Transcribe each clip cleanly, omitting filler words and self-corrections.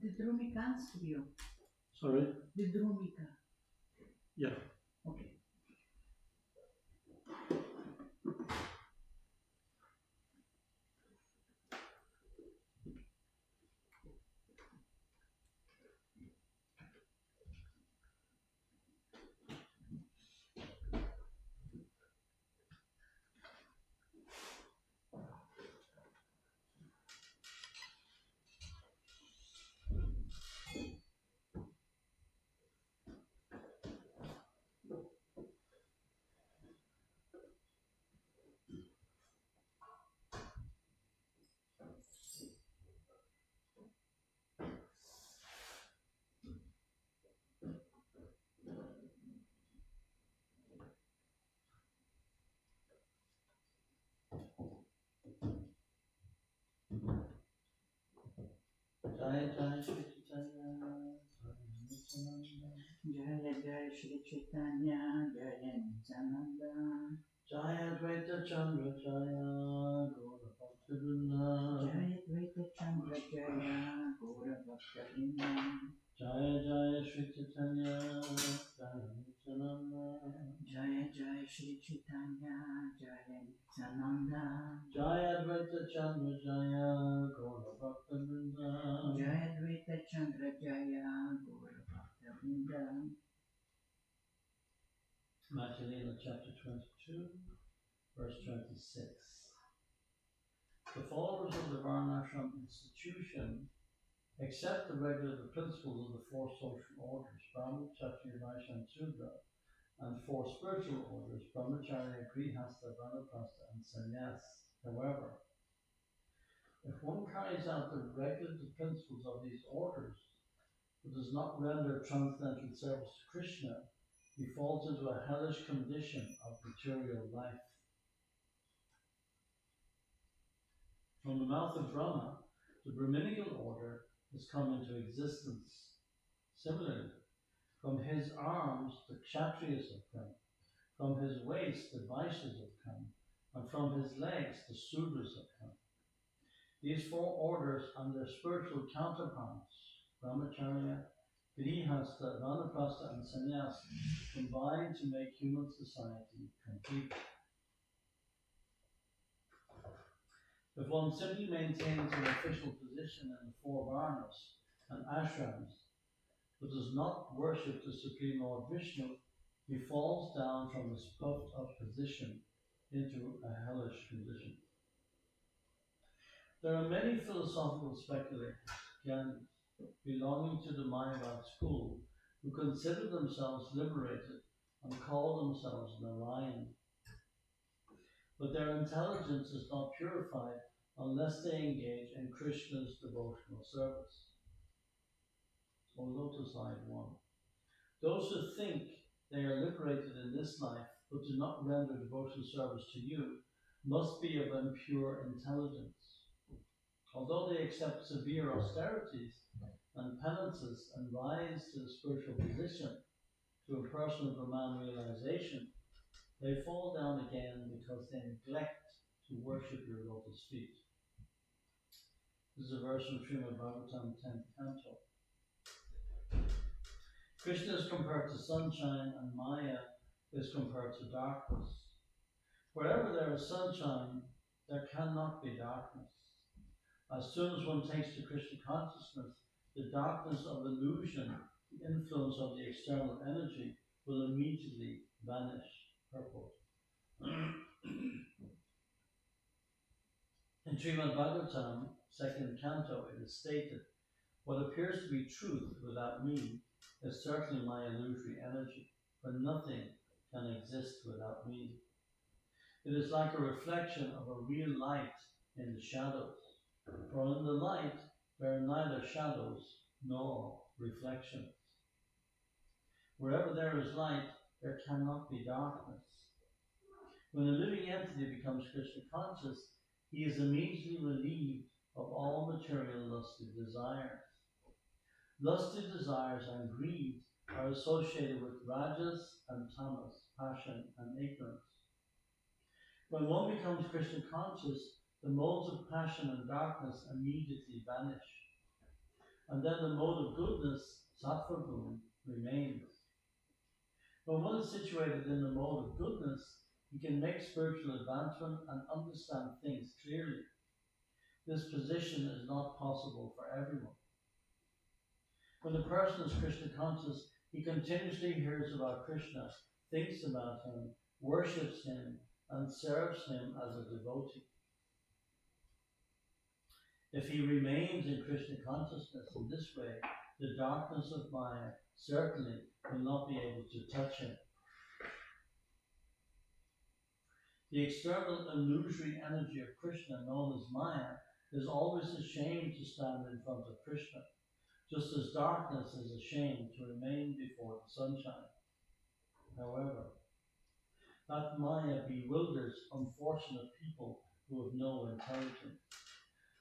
De Drumika aanstudio. Sorry? De Drumika. Yeah. Okay. Jaya Jaya Shri Chaitanya, Jaya Jaya Shri Chaitanya, Jaya Nityananda. Jaya Dvaita Chandra Jaya, Gaura Bhakta Vrinda. Jaya Dvaita Chandra Jaya, Gaura Bhakta Vrinda. Jaya Jaya Shri Chaitanya, Jaya Nityananda. Jaya Jaya Shri Chaitanya, Jaya Nityananda. Jaya Dvaita Chandra Jaya, Gaura Bhakta Vrinda. Jaya Dvaita Chandra Jaya, Gaura Bhakta Vrinda. Matulila chapter 22, verse 26. The followers of the Varnashram institution accept the principles of the four social orders, Brahma, Kshatriya, Vaishya, and Sudra, and four spiritual orders, Brahmacharya, Grihastha, Vanaprastha, and Sannyas. However, if one carries out the regulative principles of these orders, but does not render transcendental service to Krishna, he falls into a hellish condition of material life. From the mouth of Brahma, the Brahminical order has come into existence. Similarly, from his arms the Kshatriyas have come, from his waist the Vaishyas have come, and from his legs the Sudras have come. These four orders and their spiritual counterparts, Brahmacharya, Grihastha, Vanaprastha, and Sannyas, combine to make human society complete. If one simply maintains an official position in the four varnas and ashrams, but does not worship the Supreme Lord Vishnu, he falls down from his puffed up position into a hellish condition. There are many philosophical speculators, jnanis, belonging to the Mayavad school, who consider themselves liberated and call themselves Narayan. But their intelligence is not purified unless they engage in Krishna's devotional service. Or Lotus Eye 1. Those who think they are liberated in this life but do not render devotional service to you must be of impure intelligence. Although they accept severe austerities and penances and rise to the spiritual position through a personal Brahman realization, they fall down again because they neglect to worship your lotus feet. This is a verse from Srimad Bhagavatam 10th Canto. Krishna is compared to sunshine and Maya is compared to darkness. Wherever there is sunshine, there cannot be darkness. As soon as one takes to Krishna consciousness, the darkness of illusion, the influence of the external energy, will immediately vanish. Purport. In Srimad Bhagavatam, 2nd Canto, it is stated, what appears to be truth without me is certainly my illusory energy, for nothing can exist without me. It is like a reflection of a real light in the shadows, for in the light there are neither shadows nor reflections. Wherever there is light, there cannot be darkness. When a living entity becomes Krishna conscious, he is immediately relieved of all material lusty desires. Lusty desires and greed are associated with rajas and tamas, passion and ignorance. When one becomes Krishna conscious, the modes of passion and darkness immediately vanish. And then the mode of goodness, sattva guna, remains. When one is situated in the mode of goodness, he can make spiritual advancement and understand things clearly. This position is not possible for everyone. When the person is Krishna conscious, he continuously hears about Krishna, thinks about him, worships him, and serves him as a devotee. If he remains in Krishna consciousness in this way, the darkness of Maya certainly will not be able to touch him. The external illusory energy of Krishna, known as Maya, is always ashamed to stand in front of Krishna, just as darkness is ashamed to remain before the sunshine. However, that Maya bewilders unfortunate people who have no intelligence.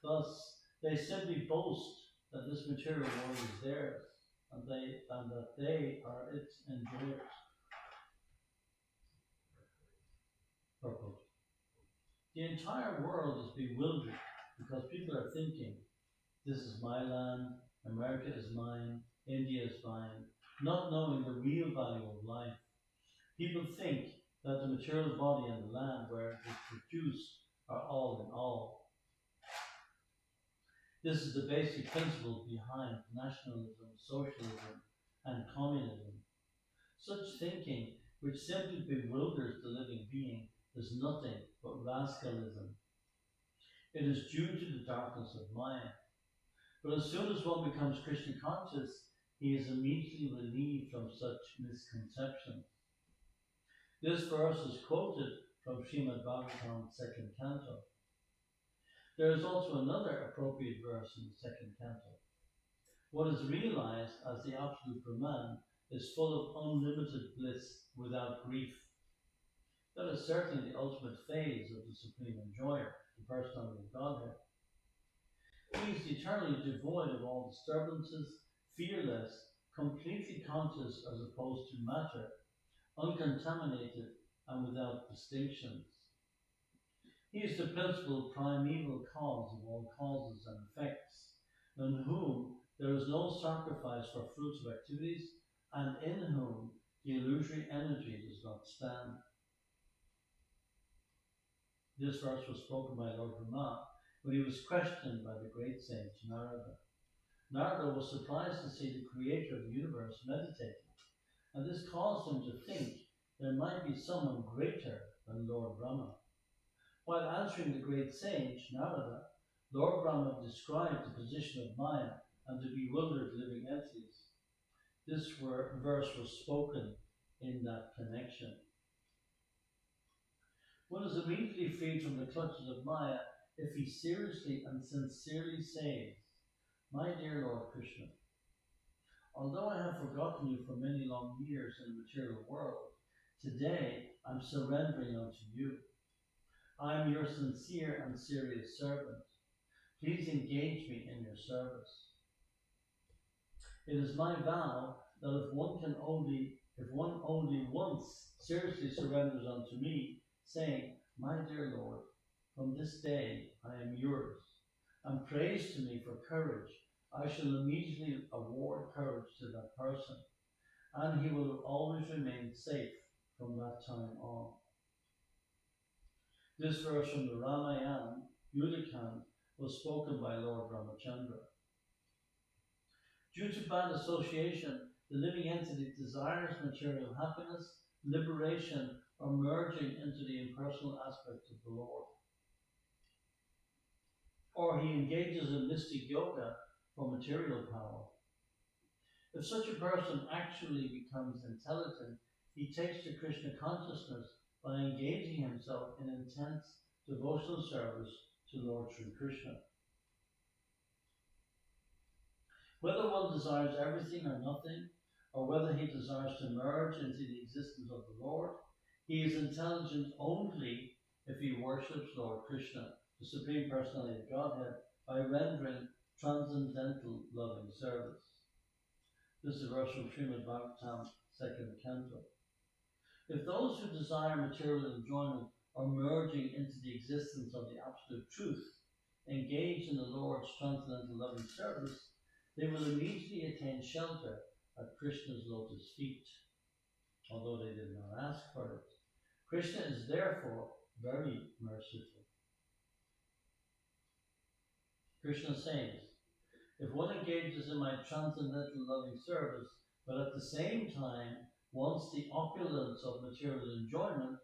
Thus, they simply boast that this material world is theirs, and that they are its enjoyers. Purpose. The entire world is bewildered because people are thinking, this is my land, America is mine, India is mine, not knowing the real value of life. People think that the material body and the land where it is produced are all in all. This is the basic principle behind nationalism, socialism, and communism. Such thinking, which simply bewilders the living being, is nothing but rascalism. It is due to the darkness of Maya. But as soon as one becomes Krishna conscious, he is immediately relieved from such misconceptions. This verse is quoted from Srimad Bhagavatam, 2nd canto. There is also another appropriate verse in the 2nd canto. What is realized as the absolute Brahman is full of unlimited bliss without grief. That is certainly the ultimate phase of the Supreme Enjoyer, the personality of Godhead. He is eternally devoid of all disturbances, fearless, completely conscious as opposed to matter, uncontaminated and without distinctions. He is the principal primeval cause of all causes and effects, in whom there is no sacrifice for fruits of activities, and in whom the illusory energy does not stand. This verse was spoken by Lord Brahma when he was questioned by the great sage Narada. Narada was surprised to see the creator of the universe meditating, and this caused him to think there might be someone greater than Lord Brahma. While answering the great sage, Narada, Lord Brahma described the position of Maya and the bewildered living entities. This verse was spoken in that connection. One is immediately freed from the clutches of Maya if he seriously and sincerely says, "My dear Lord Krishna, although I have forgotten you for many long years in the material world, today I'm surrendering unto you. I am your sincere and serious servant. Please engage me in your service. It is my vow that if one only once seriously surrenders unto me, saying, 'My dear Lord, from this day I am yours,' and prays to me for courage, I shall immediately award courage to that person, and he will always remain safe from that time on." This verse from the Ramayana, Yudhakand, was spoken by Lord Ramachandra. Due to bad association, the living entity desires material happiness, liberation, or merging into the impersonal aspect of the Lord. Or he engages in mystic yoga for material power. If such a person actually becomes intelligent, he takes to Krishna consciousness by engaging himself in intense devotional service to Lord Sri Krishna. Whether one desires everything or nothing, or whether he desires to merge into the existence of the Lord, he is intelligent only if he worships Lord Krishna, the Supreme Personality of Godhead, by rendering transcendental loving service. This is a verse from Srimad Bhagavatam, 2nd canto. If those who desire material enjoyment are merging into the existence of the absolute truth, engage in the Lord's transcendental loving service, they will immediately attain shelter at Krishna's lotus feet, although they did not ask for it. Krishna is therefore very merciful. Krishna says, if one engages in my transcendental loving service, but at the same time wants the opulence of material enjoyment,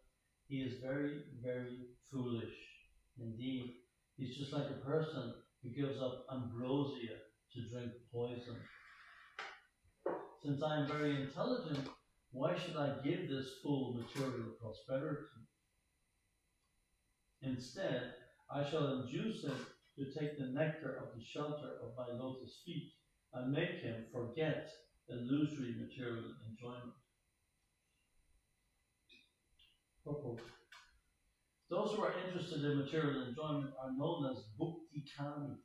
he is very, very foolish. Indeed, he's just like a person who gives up ambrosia to drink poison. Since I am very intelligent, why should I give this fool material prosperity? Instead, I shall induce him to take the nectar of the shelter of my lotus feet and make him forget illusory material enjoyment. Purport. Those who are interested in material enjoyment are known as bhukti kami.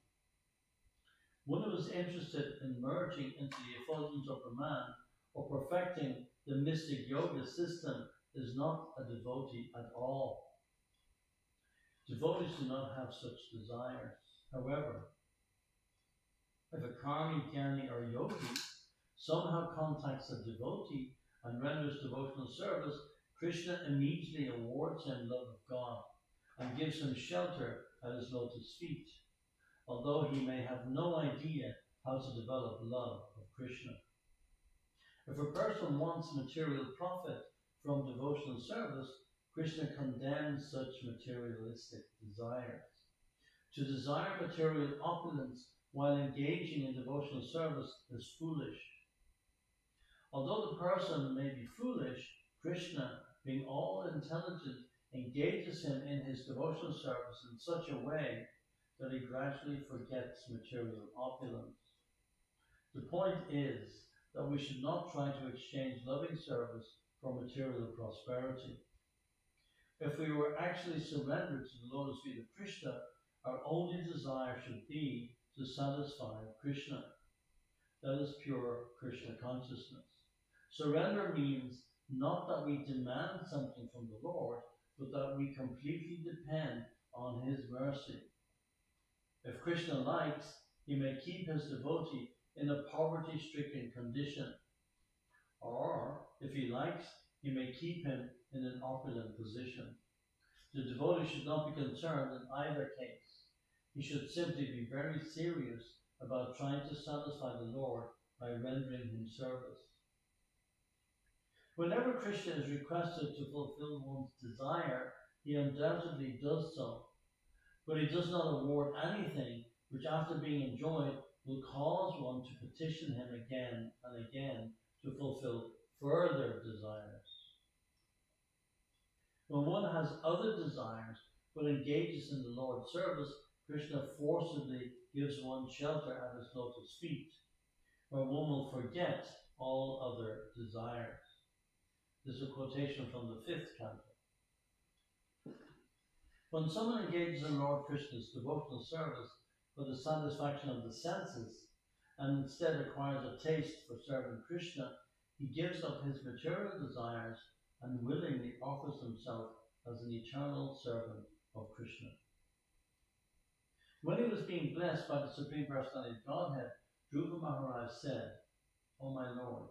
One who is interested in merging into the effulgence of Brahman or perfecting the mystic yoga system is not a devotee at all. Devotees do not have such desires. However, if a karmi, jnani, or yogi somehow contacts a devotee and renders devotional service, Krishna immediately awards him love of God and gives him shelter at his lotus feet, although he may have no idea how to develop love of Krishna. If a person wants material profit from devotional service, Krishna condemns such materialistic desires. To desire material opulence while engaging in devotional service is foolish. Although the person may be foolish, Krishna, being all intelligent, engages him in his devotional service in such a way that he gradually forgets material opulence. The point is that we should not try to exchange loving service for material prosperity. If we were actually surrendered to the lotus feet of Krishna, our only desire should be to satisfy Krishna. That is pure Krishna consciousness. Surrender means not that we demand something from the Lord, but that we completely depend on his mercy. If Krishna likes, he may keep his devotee in a poverty-stricken condition. Or, if he likes, he may keep him in an opulent position. The devotee should not be concerned in either case. He should simply be very serious about trying to satisfy the Lord by rendering him service. Whenever Krishna is requested to fulfill one's desire, he undoubtedly does so. But he does not award anything which, after being enjoyed, will cause one to petition him again and again to fulfill further desires. When one has other desires but engages in the Lord's service, Krishna forcibly gives one shelter at his lotus feet, where one will forget all other desires. This is a quotation from the 5th canto. When someone engages in Lord Krishna's devotional service for the satisfaction of the senses, and instead acquires a taste for serving Krishna, he gives up his material desires and willingly offers himself as an eternal servant of Krishna. When he was being blessed by the Supreme Personality of Godhead, Dhruva Maharaj said, "O my Lord,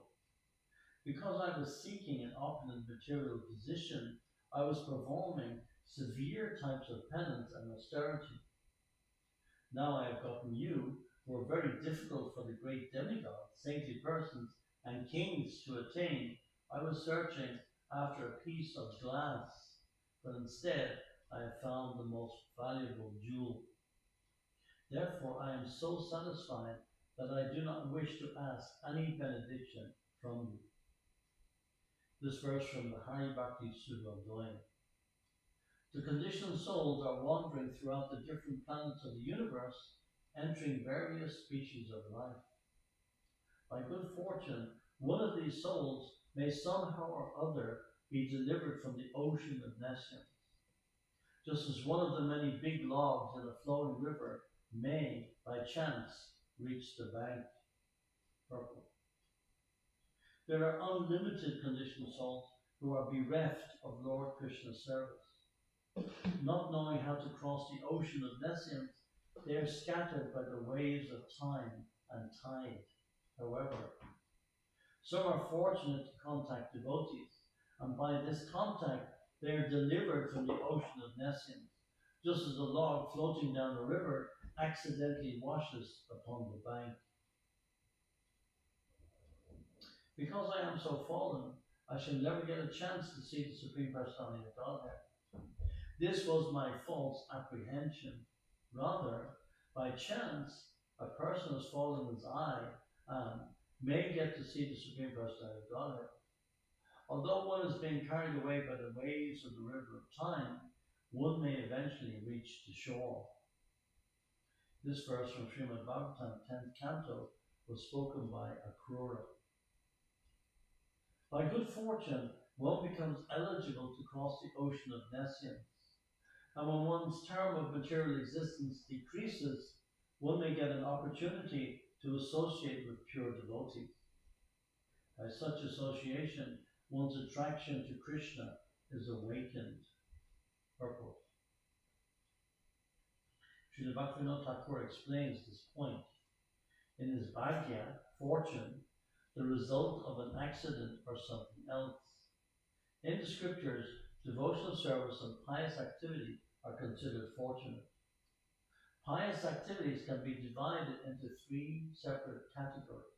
because I was seeking an opulent material position, I was performing severe types of penance and austerity. Now I have gotten you, who are very difficult for the great demigods, saintly persons, and kings to attain. I was searching after a piece of glass, but instead I have found the most valuable jewel. Therefore I am so satisfied that I do not wish to ask any benediction from you." This verse from the Hari Bhakti Sudodaya. The conditioned souls are wandering throughout the different planets of the universe, entering various species of life. By good fortune, one of these souls may somehow or other be delivered from the ocean of nescience, just as one of the many big logs in a flowing river may, by chance, reach the bank. Purple. There are unlimited conditioned souls who are bereft of Lord Krishna's service. Not knowing how to cross the ocean of nescience, they are scattered by the waves of time and tithe. However, some are fortunate to contact devotees, and by this contact they are delivered from the ocean of nescience, just as a log floating down a river accidentally washes upon the bank. Because I am so fallen, I shall never get a chance to see the Supreme Personality of Godhead. This was my false apprehension. Rather, by chance, a person as fallen as I am may get to see the Supreme Personality of Godhead. Although one is being carried away by the waves of the river of time, one may eventually reach the shore. This verse from Srimad Bhagavatam, 10th canto, was spoken by Akrura. By good fortune, one becomes eligible to cross the ocean of nescience. And when one's term of material existence decreases, one may get an opportunity to associate with pure devotees. By such association, one's attraction to Krishna is awakened. Purport. Srila Bhaktivinoda Thakur explains this point. In his Bhagya, fortune, the result of an accident or something else. In the scriptures, devotional service and pious activity are considered fortunate. Pious activities can be divided into three separate categories.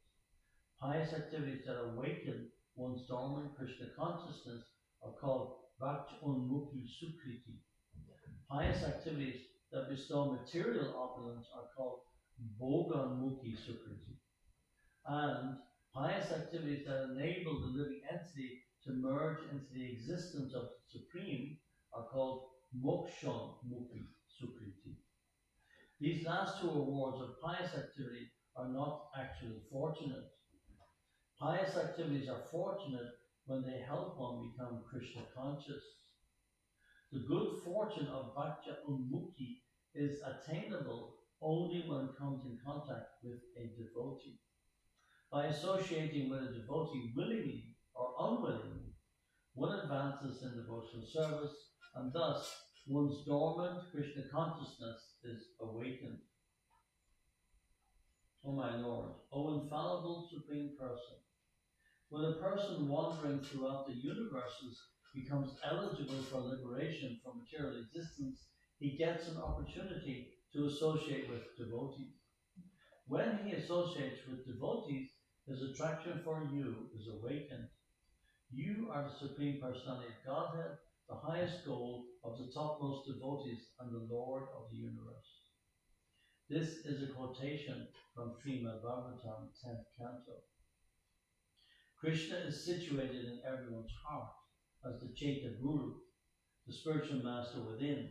Pious activities that awaken one's dormant Krishna consciousness are called Bhakti Unmukhi Sukriti. Pious activities that bestow material opulence are called Bhogamukhi Sukriti. And pious activities that enable the living entity to merge into the existence of the Supreme are called Mokshamukhi Sukriti. These last two awards of pious activity are not actually fortunate. Pious activities are fortunate when they help one become Krishna conscious. The good fortune of Bhakti Unmukhi is attainable only when it comes in contact with a devotee. By associating with a devotee willingly or unwillingly, one advances in devotional service, and thus one's dormant Krishna consciousness is awakened. O my Lord, O infallible Supreme Person, when a person wandering throughout the universes becomes eligible for liberation from material existence, he gets an opportunity to associate with devotees. When he associates with devotees, his attraction for you is awakened. You are the Supreme Personality of Godhead, the highest goal of the topmost devotees and the Lord of the universe. This is a quotation from Srimad Bhagavatam, 10th canto. Krishna is situated in everyone's heart as the Chaitanya Guru, the spiritual master within.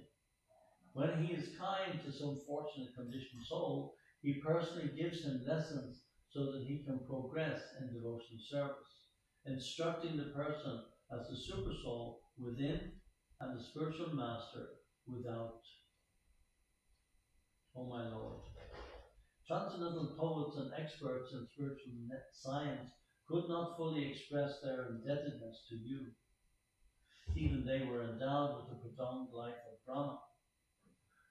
When he is kind to some fortunate conditioned soul, he personally gives him lessons so that he can progress in devotional service, instructing the person as the super soul within and the spiritual master without. O my Lord, transcendental poets and experts in spiritual science could not fully express their indebtedness to you. Even they were endowed with the prolonged life of Brahma.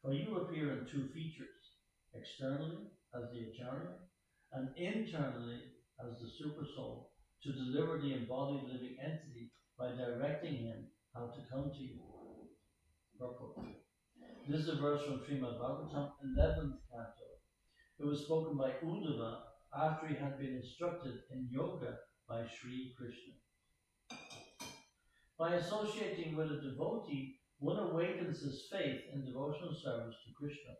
For you appear in two features, externally as the Acharya, and internally as the super soul, to deliver the embodied living entity by directing him how to come to you. Purport. This is a verse from Srimad Bhagavatam, 11th canto. It was spoken by Uddhava after he had been instructed in yoga by Sri Krishna. By associating with a devotee, one awakens his faith in devotional service to Krishna.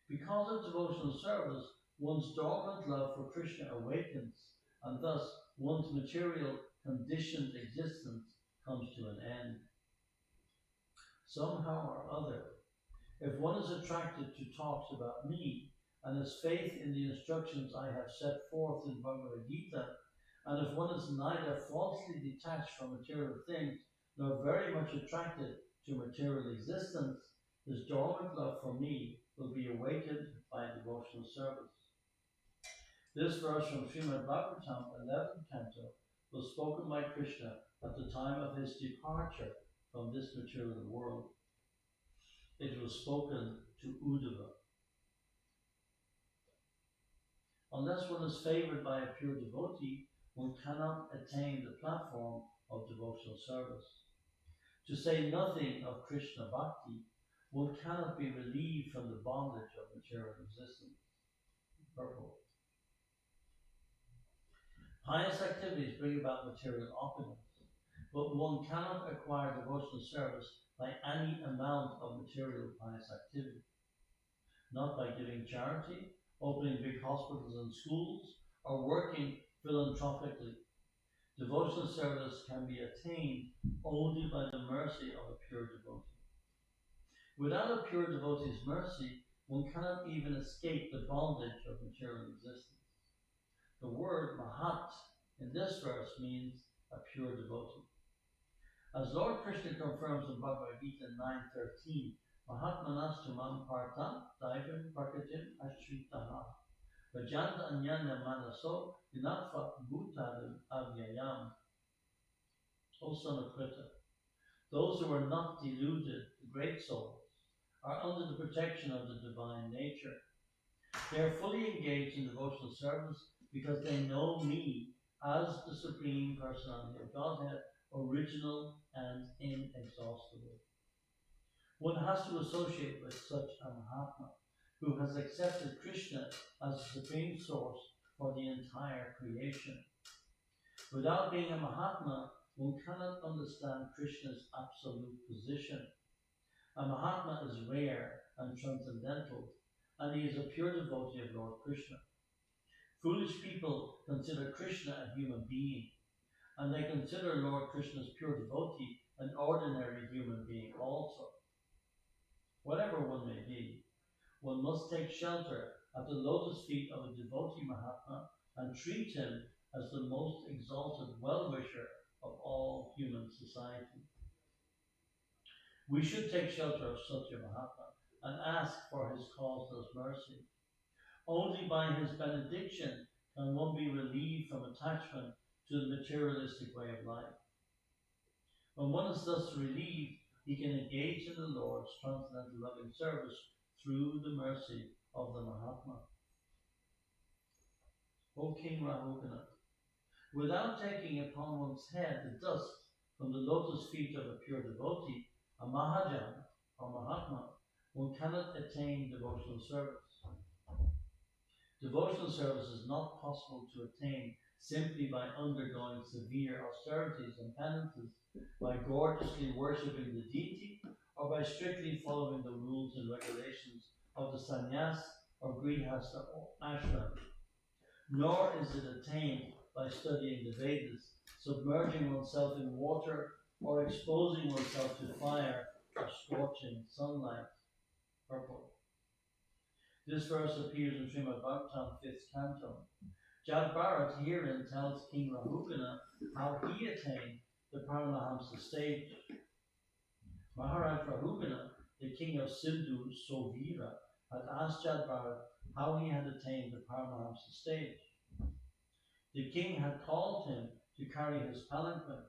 Because of devotional service, one's dormant love for Krishna awakens, and thus one's material conditioned existence comes to an end. Somehow or other, if one is attracted to talks about me, and has faith in the instructions I have set forth in Bhagavad Gita, and if one is neither falsely detached from material things, nor very much attracted to material existence, his dormant love for me will be awakened by devotional service. This verse from Srimad Bhagavatam, 11th canto, was spoken by Krishna at the time of his departure from this material world. It was spoken to Uddhava. Unless one is favored by a pure devotee, one cannot attain the platform of devotional service. To say nothing of Krishna Bhakti, one cannot be relieved from the bondage of material existence. Purport. Pious activities bring about material opulence, but one cannot acquire devotional service by any amount of material pious activity. Not by giving charity, opening big hospitals and schools, or working philanthropically. Devotional service can be attained only by the mercy of a pure devotee. Without a pure devotee's mercy, one cannot even escape the bondage of material existence. The word Mahat in this verse means a pure devotee. As Lord Krishna confirms in Bhagavad Gita 9:13, Mahatmanas tumam partam daivim prakatim ashritaha Vajanta anyanya manaso dinatva bhutadim avyayam. O son of Krita, those who are not deluded, the great souls, are under the protection of the divine nature. They are fully engaged in devotional service because they know me as the Supreme Personality of Godhead, original and inexhaustible. One has to associate with such a Mahatma who has accepted Krishna as the supreme source for the entire creation. Without being a Mahatma, one cannot understand Krishna's absolute position. A Mahatma is rare and transcendental, and he is a pure devotee of Lord Krishna. Foolish people consider Krishna a human being, and they consider Lord Krishna's pure devotee an ordinary human being also. Whatever one may be, one must take shelter at the lotus feet of a devotee Mahatma and treat him as the most exalted well-wisher of all human society. We should take shelter of such a Mahatma and ask for his causeless mercy. Only by his benediction can one be relieved from attachment to the materialistic way of life. When one is thus relieved, he can engage in the Lord's transcendental loving service through the mercy of the Mahatma. O King Rahugana, without taking upon one's head the dust from the lotus feet of a pure devotee, a Mahajan or Mahatma, one cannot attain devotional service. Devotional service is not possible to attain simply by undergoing severe austerities and penances, by gorgeously worshipping the deity, or by strictly following the rules and regulations of the sannyas or grihastha or ashram. Nor is it attained by studying the Vedas, submerging oneself in water, or exposing oneself to fire or scorching sunlight. Purport. This verse appears in Srimad Bhagavatam 5th canto. Jad Bharat herein tells King Rahugana how he attained the Paramahamsa stage. Maharaj Rahugana, the king of Sindhu Sovira, had asked Jad Bharat how he had attained the Paramahamsa stage. The king had called him to carry his palanquin.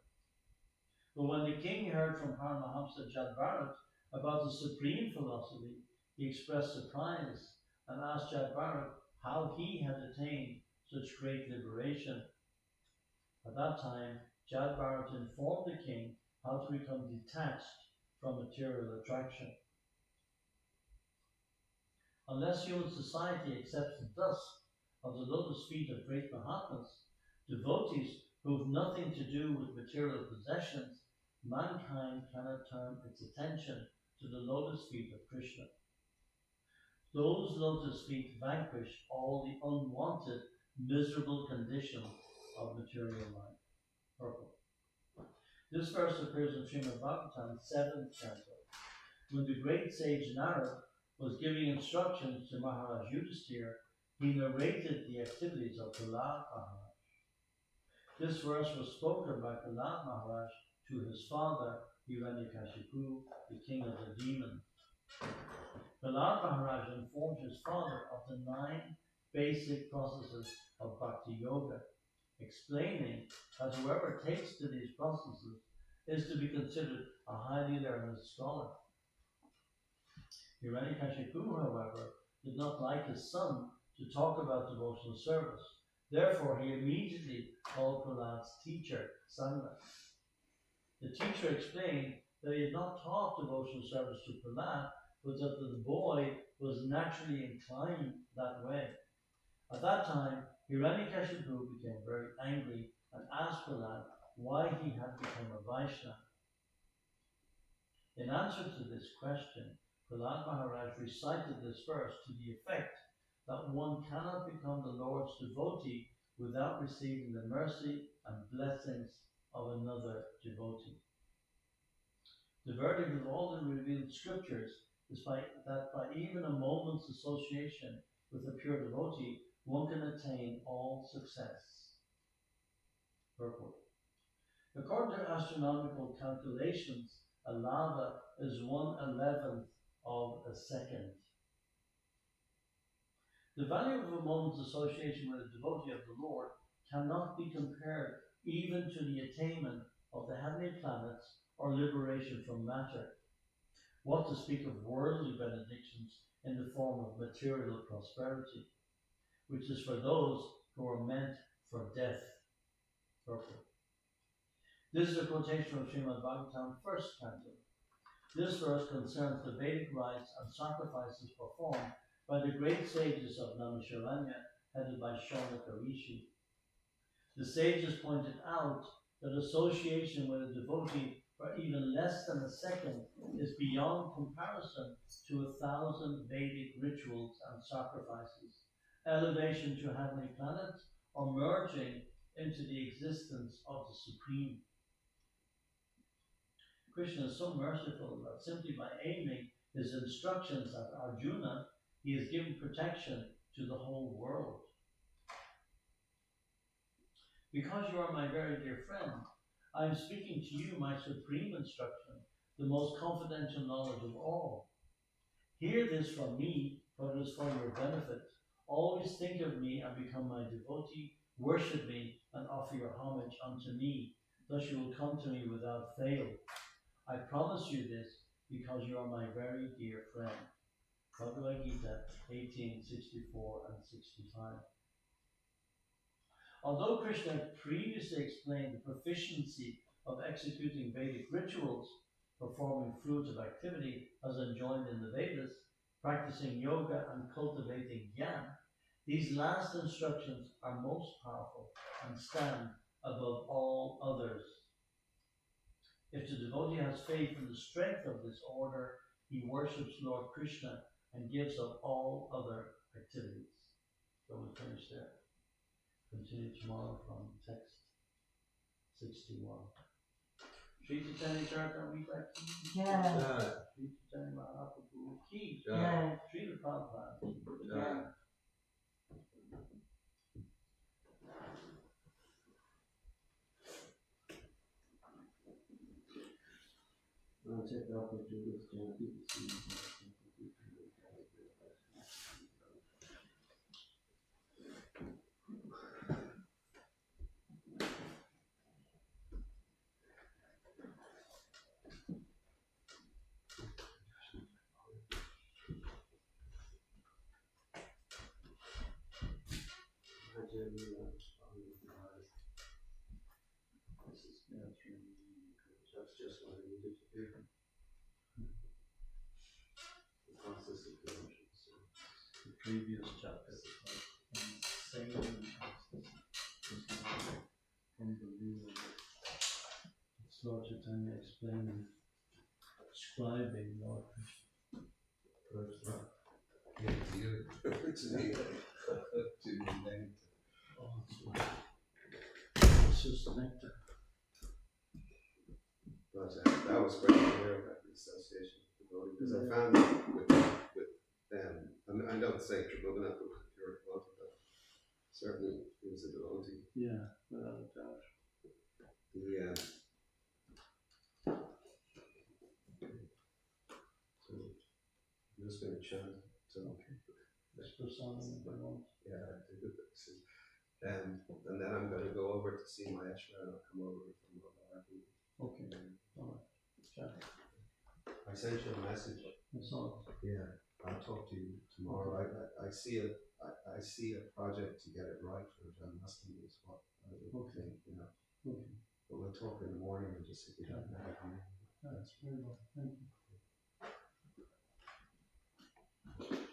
But when the king heard from Paramahamsa Jad Bharat about the supreme philosophy, he expressed surprise and asked Jad Bharat how he had attained such great liberation. At that time, Jad Bharat informed the king how to become detached from material attraction. Unless human society accepts the dust of the lotus feet of great Mahatmas, devotees who have nothing to do with material possessions, mankind cannot turn its attention to the lotus feet of Krishna. Those lotus feet vanquish all the unwanted, miserable conditions of material life. Purport. This verse appears in Srimad Bhagavatam 7th canto, when the great sage Narad was giving instructions to Maharaj Yudhisthira. He narrated the activities of Prahlad Maharaj. This verse was spoken by Prahlad Maharaj to his father Hiranyakashipu, the king of the demons. Prahlad Maharaj informed his father of the 9 basic processes of Bhakti Yoga, explaining that whoever takes to these processes is to be considered a highly learned scholar. Hiranyakashipu, however, did not like his son to talk about devotional service. Therefore, he immediately called Prahlad's teacher, Sangha. The teacher explained that he had not taught devotional service to Prahlad, but that the boy was naturally inclined that way. At that time, Hiranyakashipu became very angry and asked Prahlad why he had become a Vaishnava. In answer to this question, Prahlad Maharaj recited this verse to the effect that one cannot become the Lord's devotee without receiving the mercy and blessings of another devotee. The verdict of all the revealed scriptures is that by even a moment's association with a pure devotee, one can attain all success. Purport. According to astronomical calculations, a lava is 1/11th of a second. The value of a moment's association with a devotee of the Lord cannot be compared even to the attainment of the heavenly planets or liberation from matter. What to speak of worldly benedictions in the form of material prosperity, which is for those who are meant for death. Purport. This is a quotation from Srimad Bhagavatam, 1st Canto. This verse concerns the Vedic rites and sacrifices performed by the great sages of Naimisharanya, headed by Shaunaka Rishi. The sages pointed out that association with a devotee for even less than a second is beyond comparison to 1,000 Vedic rituals and sacrifices, elevation to heavenly planets, or merging into the existence of the Supreme. Krishna is so merciful that simply by aiming his instructions at Arjuna, he has given protection to the whole world. Because you are my very dear friend, I am speaking to you my supreme instruction, the most confidential knowledge of all. Hear this from me, for it is for your benefit. Always think of me and become my devotee, worship me and offer your homage unto me. Thus you will come to me without fail. I promise you this because you are my very dear friend. Bhagavad Gita 18:64 and 65. Although Krishna previously explained the proficiency of executing Vedic rituals, performing fruitive activity as enjoined in the Vedas, practicing yoga and cultivating jnana, these last instructions are most powerful and stand above all others. If the devotee has faith in the strength of this order, he worships Lord Krishna and gives up all other activities. So we'll finish there. Continue tomorrow from text 61. Shri Chaitanya Charitamrita ki Jai. Shri Chaitanya Mahaprabhu ki Jai. Shri Prabhupada ki Jai. I'll check out what Judith Janaki to see. That's just what I needed to do. The process of devotion. So the previous chapter is like insane. It's unbelievable. It's Lord Chaitanya explaining, describing Lord Krishna. first up. Yeah, to you. To me. To me. Oh, it's just nectar. But that was great to hear about the association with the devotee, because I found that with I don't say Tribhuvanatha was a pure devotee, but certainly he was a devotee. Yeah, without a doubt. So I'm just going to chant. So Let's go something if I want. yeah, I think that this is, and then I'm going to go over to see my Eshra, and I'll come over from Mobile. Okay, alright. Chat. I sent you a message. That's all. Yeah, I'll talk to you tomorrow. I see I see a project to get it right for John Mustin is what I would think, you know. Okay. But we'll talk in the morning and just sit down and That's very well. Thank you.